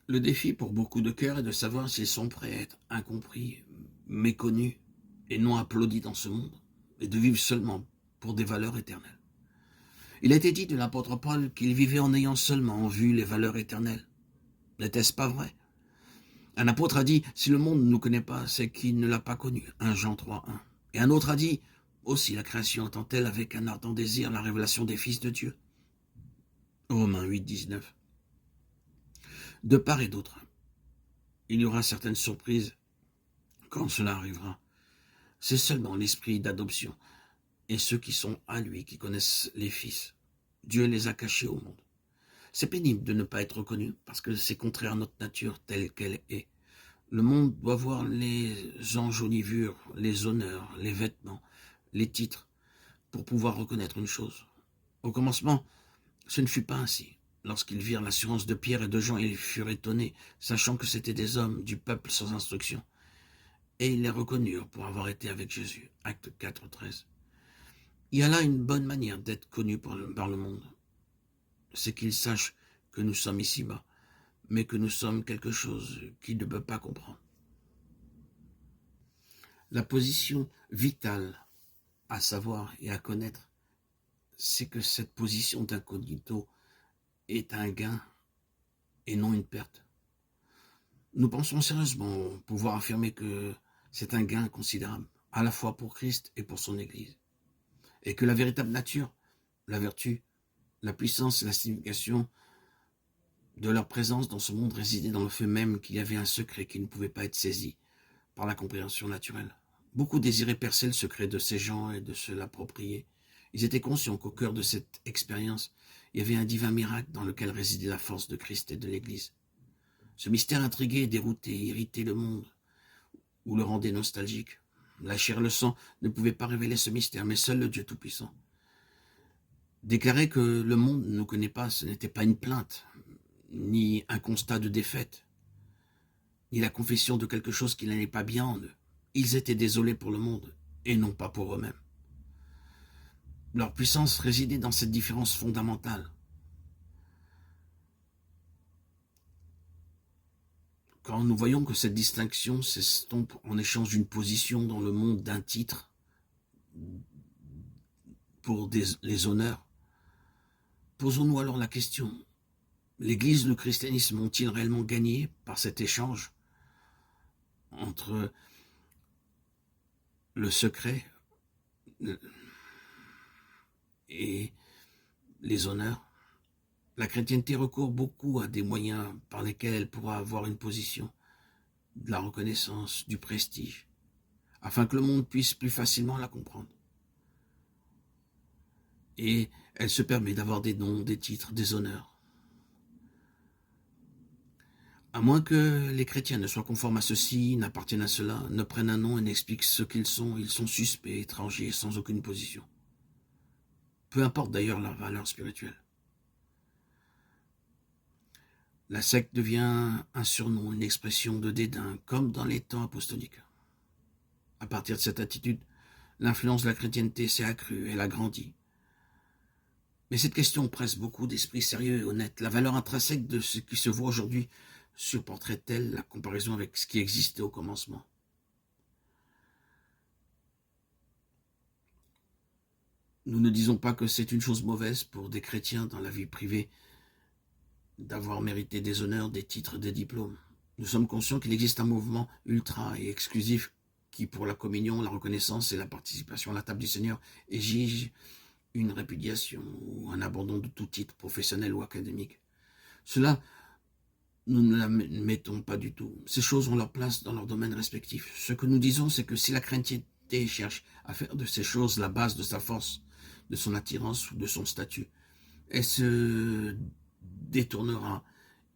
Le défi pour beaucoup de cœurs est de savoir s'ils sont prêts à être incompris, méconnus et non applaudis dans ce monde, et de vivre seulement pour des valeurs éternelles. Il a été dit de l'apôtre Paul qu'il vivait en ayant seulement en vue les valeurs éternelles. N'était-ce pas vrai? Un apôtre a dit, si le monde ne nous connaît pas, c'est qu'il ne l'a pas connu. 1 Jean 3:1. Et un autre a dit, aussi la création attend-elle avec un ardent désir la révélation des fils de Dieu. Romains 8:19. De part et d'autre, il y aura certaines surprises quand cela arrivera. C'est seulement l'esprit d'adoption et ceux qui sont à lui qui connaissent les fils. Dieu les a cachés au monde. C'est pénible de ne pas être reconnu parce que c'est contraire à notre nature telle qu'elle est. Le monde doit voir les enjolivures, les honneurs, les vêtements, les titres pour pouvoir reconnaître une chose. Au commencement, ce ne fut pas ainsi. Lorsqu'ils virent l'assurance de Pierre et de Jean, ils furent étonnés, sachant que c'étaient des hommes du peuple sans instruction. Et ils les reconnurent pour avoir été avec Jésus. Acte 4:13. Il y a là une bonne manière d'être connu par le monde. C'est qu'ils sachent que nous sommes ici-bas, mais que nous sommes quelque chose qu'ils ne peuvent pas comprendre. La position vitale à savoir et à connaître, c'est que cette position d'incognito est un gain et non une perte. Nous pensons sérieusement pouvoir affirmer que c'est un gain considérable, à la fois pour Christ et pour son Église, et que la véritable nature, la vertu, la puissance et la signification de leur présence dans ce monde résidait dans le fait même qu'il y avait un secret qui ne pouvait pas être saisi par la compréhension naturelle. Beaucoup désiraient percer le secret de ces gens et de se l'approprier. Ils étaient conscients qu'au cœur de cette expérience, il y avait un divin miracle dans lequel résidait la force de Christ et de l'Église. Ce mystère intriguait, déroutait, irritait le monde, ou le rendait nostalgique. La chair et le sang ne pouvaient pas révéler ce mystère, mais seul le Dieu Tout-Puissant. Déclarer que le monde ne nous connaît pas, ce n'était pas une plainte, ni un constat de défaite, ni la confession de quelque chose qui n'allait pas bien en eux. Ils étaient désolés pour le monde, et non pas pour eux-mêmes. Leur puissance résidait dans cette différence fondamentale. Quand nous voyons que cette distinction s'estompe en échange d'une position dans le monde, d'un titre, pour les honneurs, posons-nous alors la question, l'Église, le christianisme ont-ils réellement gagné par cet échange entre le secret et les honneurs? La chrétienté recourt beaucoup à des moyens par lesquels elle pourra avoir une position, de la reconnaissance, du prestige, afin que le monde puisse plus facilement la comprendre. Et elle se permet d'avoir des noms, des titres, des honneurs. À moins que les chrétiens ne soient conformes à ceci, n'appartiennent à cela, ne prennent un nom et n'expliquent ce qu'ils sont suspects, étrangers, sans aucune position. Peu importe d'ailleurs leur valeur spirituelle. La secte devient un surnom, une expression de dédain, comme dans les temps apostoliques. À partir de cette attitude, l'influence de la chrétienté s'est accrue, elle a grandi. Mais cette question presse beaucoup d'esprits sérieux et honnêtes. La valeur intrinsèque de ce qui se voit aujourd'hui supporterait-elle la comparaison avec ce qui existait au commencement? Nous ne disons pas que c'est une chose mauvaise pour des chrétiens dans la vie privée d'avoir mérité des honneurs, des titres, des diplômes. Nous sommes conscients qu'il existe un mouvement ultra et exclusif qui, pour la communion, la reconnaissance et la participation à la table du Seigneur, exige une répudiation ou un abandon de tout titre professionnel ou académique. Cela, nous ne l'admettons pas du tout. Ces choses ont leur place dans leur domaine respectif. Ce que nous disons, c'est que si la chrétienté cherche à faire de ces choses la base de sa force, de son attirance ou de son statut, elle se détournera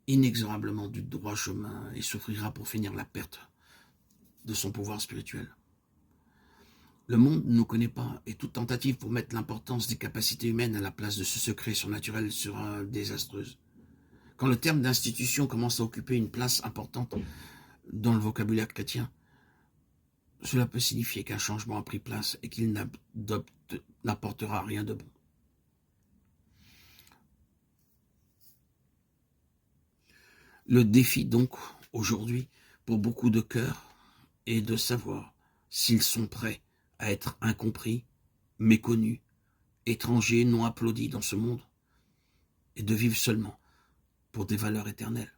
inexorablement du droit chemin et souffrira pour finir la perte de son pouvoir spirituel. Le monde ne nous connaît pas et toute tentative pour mettre l'importance des capacités humaines à la place de ce secret surnaturel sera désastreuse. Quand le terme d'institution commence à occuper une place importante dans le vocabulaire chrétien, cela peut signifier qu'un changement a pris place et qu'il n'apportera rien de bon. Le défi donc, aujourd'hui, pour beaucoup de cœurs, est de savoir s'ils sont prêts à être incompris, méconnus, étrangers, non applaudis dans ce monde, et de vivre seulement pour des valeurs éternelles.